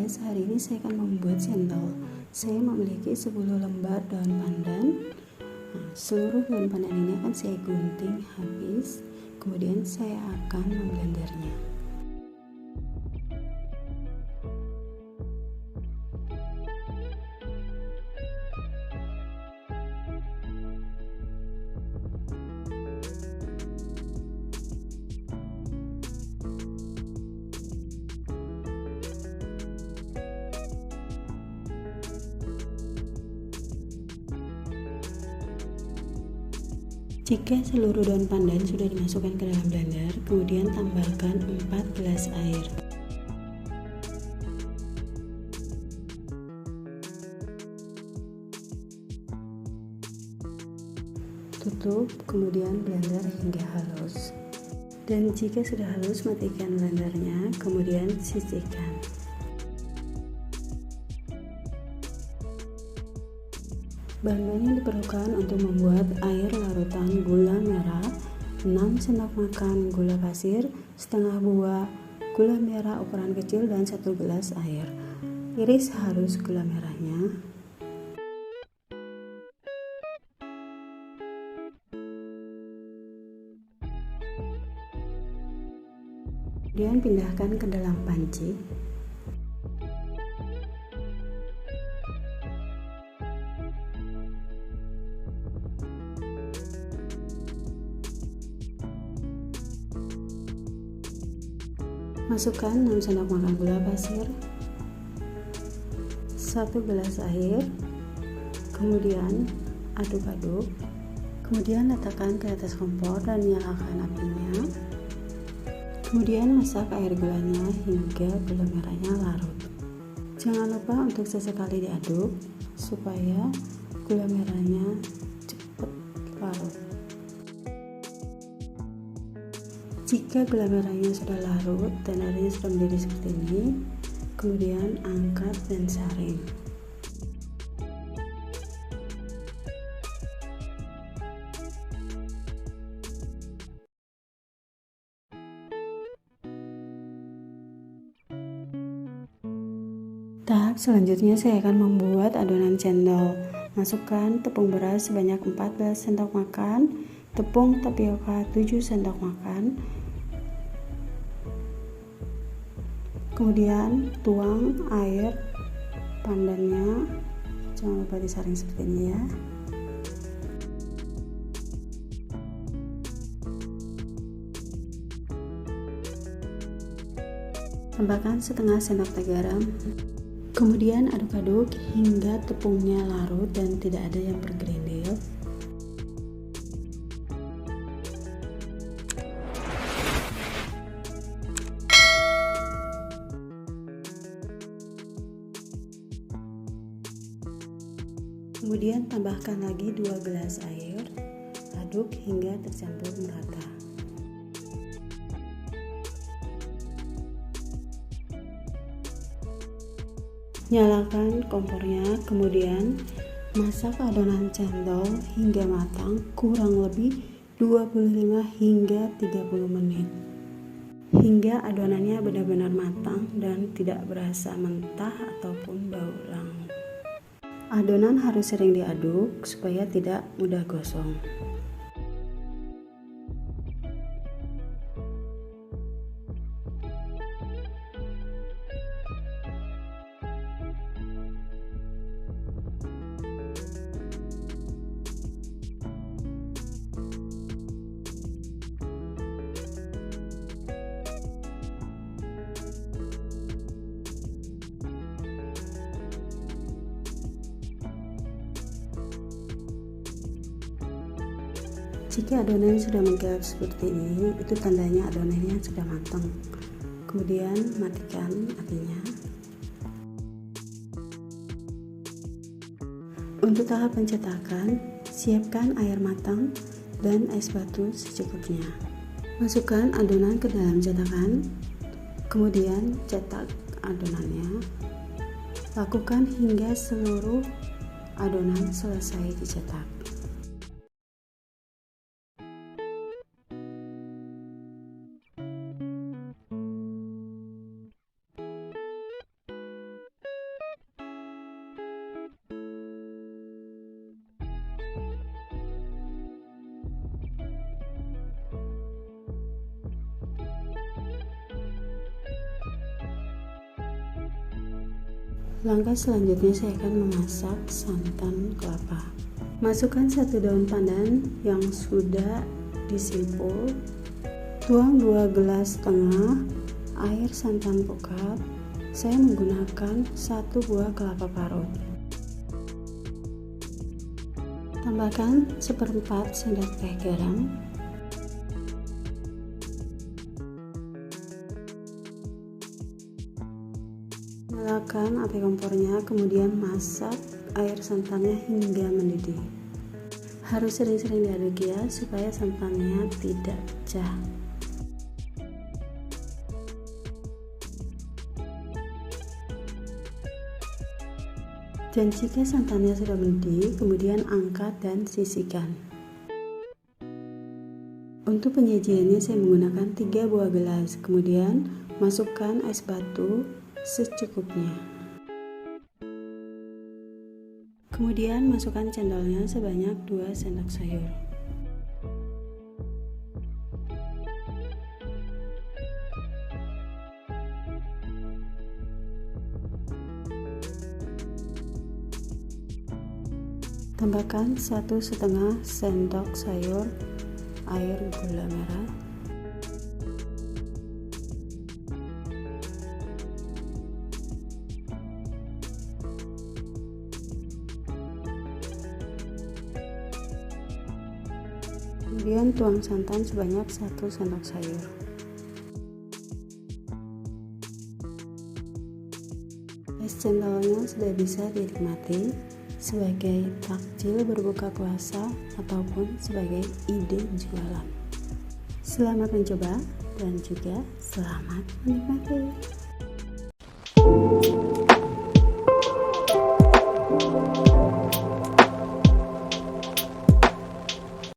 guys, hari ini saya akan membuat cendol. Saya memiliki 10 lembar daun pandan. Seluruh daun pandan ini akan saya gunting habis, kemudian saya akan memblendernya. Jika seluruh daun pandan sudah dimasukkan ke dalam blender, kemudian tambahkan 4 gelas air. Tutup, kemudian blender hingga halus. Dan jika sudah halus, matikan blendernya, kemudian sisihkan. Bahan-bahan yang diperlukan untuk membuat air larutan gula merah, 6 sendok makan gula pasir, setengah buah gula merah ukuran kecil, dan 1 gelas air. Iris halus gula merahnya. Kemudian pindahkan ke dalam panci. Masukkan 6 sendok makan gula pasir, 1 gelas air, kemudian aduk-aduk, kemudian letakkan ke atas kompor dan nyalakan apinya. Kemudian masak air gulanya hingga gula merahnya larut. Jangan lupa untuk sesekali diaduk supaya gula merahnya cepat larut. Jika gula merahnya sudah larut dan airnya sudah menjadi seperti ini, kemudian angkat dan saring. Tahap selanjutnya saya akan membuat adonan cendol. Masukkan tepung beras sebanyak 14 sendok makan, tepung tapioka 7 sendok makan, kemudian tuang air pandannya, jangan lupa disaring seperti ini ya. Tambahkan setengah sendok teh garam, kemudian aduk-aduk hingga tepungnya larut dan tidak ada yang bergerindil. Kemudian tambahkan lagi 2 gelas air, aduk hingga tercampur merata. Nyalakan kompornya, kemudian masak adonan cendol hingga matang kurang lebih 25 hingga 30 menit. Hingga adonannya benar-benar matang dan tidak berasa mentah ataupun bau langu. Adonan harus sering diaduk supaya tidak mudah gosong. Jika adonan sudah mengkilap seperti ini, itu tandanya adonannya sudah matang. Kemudian matikan apinya. Untuk tahap pencetakan, siapkan air matang dan es batu secukupnya. Masukkan adonan ke dalam cetakan, kemudian cetak adonannya. Lakukan hingga seluruh adonan selesai dicetak. Langkah selanjutnya saya akan memasak santan kelapa. Masukkan 1 daun pandan yang sudah disipul. Tuang 2 gelas setengah air santan pukat. Saya menggunakan 1 buah kelapa parut. Tambahkan 1/4 sendok teh garam. Nyalakan api kompornya, kemudian masak air santannya hingga mendidih. Harus sering-sering diaduk ya, supaya santannya tidak pecah. Dan jika santannya sudah mendidih, kemudian angkat dan sisihkan. Untuk penyajiannya saya menggunakan 3 buah gelas, kemudian masukkan es batu secukupnya. Kemudian masukkan cendolnya sebanyak 2 sendok sayur. Tambahkan 1,5 sendok sayur air gula merah. Kemudian tuang santan sebanyak 1 sendok sayur. Es cendolnya sudah bisa dinikmati sebagai takjil berbuka puasa ataupun sebagai ide jualan. Selamat mencoba dan juga selamat menikmati.